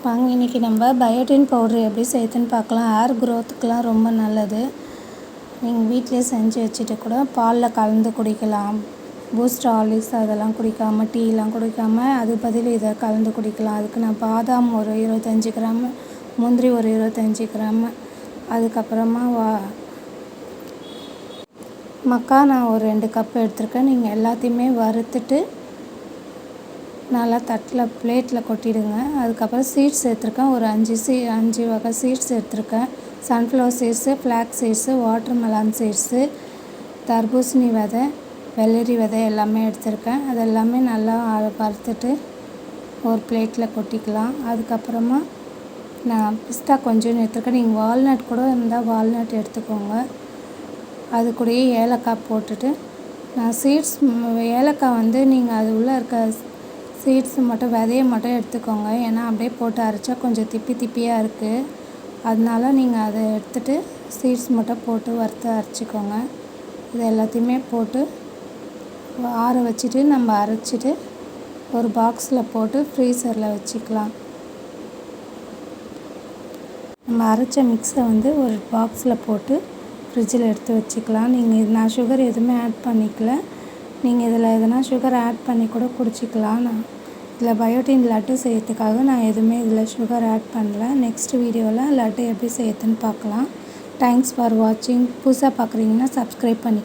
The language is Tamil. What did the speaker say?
வாங்க இன்றைக்கி நம்ம பயோட்டின் பவுட்ரு எப்படி செய்யுதுன்னு பார்க்கலாம். ஹேர் க்ரோத்துக்கெலாம் ரொம்ப நல்லது. நீங்கள் வீட்டிலே செஞ்சு வச்சுட்டு கூட பாலில் கலந்து குடிக்கலாம். பூஸ்ட் ஹார்லிக்ஸ் அதெல்லாம் குடிக்காமல், டீலாம் குடிக்காமல் அது பதில் இதை கலந்து குடிக்கலாம். அதுக்கு நான் பாதாம் ஒரு 25 கிராமு, முந்திரி ஒரு 25 கிராமு, அதுக்கப்புறமா மக்கானா ஒரு 2 கப் எடுத்துருக்கேன். நீங்கள் எல்லாத்தையுமே வறுத்துட்டு நல்லா தட்டில் பிளேட்டில் கொட்டிடுங்க. அதுக்கப்புறம் சீட்ஸ் எடுத்துருக்கேன். ஒரு 5 வகை சீட்ஸ் எடுத்துருக்கேன். Sunflower seeds, flax seeds, watermelon seeds, தர்பூசணி விதை, வெள்ளரி விதை எல்லாமே எடுத்துருக்கேன். அது எல்லாமே நல்லா வறுத்துட்டு ஒரு பிளேட்டில் கொட்டிக்கலாம். அதுக்கப்புறமா நான் பிஸ்தா கொஞ்சம் எடுத்துருக்கேன். நீங்கள் வால்நட் கூட இருந்தால் வால்நட் எடுத்துக்கோங்க. அது கூடயே ஏலக்காய் போட்டுட்டு நான் சீட்ஸ் ஏலக்காய் வந்து நீங்கள் அது உள்ளே இருக்க சீட்ஸ் மட்டும் விதையை மட்டும் எடுத்துக்கோங்க. ஏன்னா அப்படியே போட்டு அரைச்சா கொஞ்சம் திப்பியாக இருக்குது. அதனால நீங்கள் அதை எடுத்துகிட்டு சீட்ஸ் மட்டும் போட்டு வறுத்து அரைச்சிக்கோங்க. இது எல்லாத்தையுமே போட்டு ஆற வச்சுட்டு நம்ம அரைச்சிட்டு ஒரு பாக்ஸில் போட்டு ஃப்ரீசரில் வச்சுக்கலாம். நம்ம அரைச்ச மிக்ஸை வந்து ஒரு பாக்ஸில் போட்டு ஃப்ரிட்ஜில் எடுத்து வச்சுக்கலாம். நான் சுகர் எதுவுமே ஆட் பண்ணிக்கல. நீங்கள் இதில் எதனா சுகர் ஆட் பண்ணி கூட குடிச்சிக்கலாம். நான் இதில் பயோட்டின் லட்டு செய்யறதுக்காக நான் எதுவுமே இதில் சுகர் ஆட் பண்ணல. நெக்ஸ்ட் வீடியோவில் லட்டு எப்படி செய்யறதுன்னு பார்க்கலாம். தேங்க்ஸ் ஃபார் வாட்சிங். புதுசாக பார்க்குறீங்கன்னா சப்ஸ்கிரைப் பண்ணிக்கலாம்.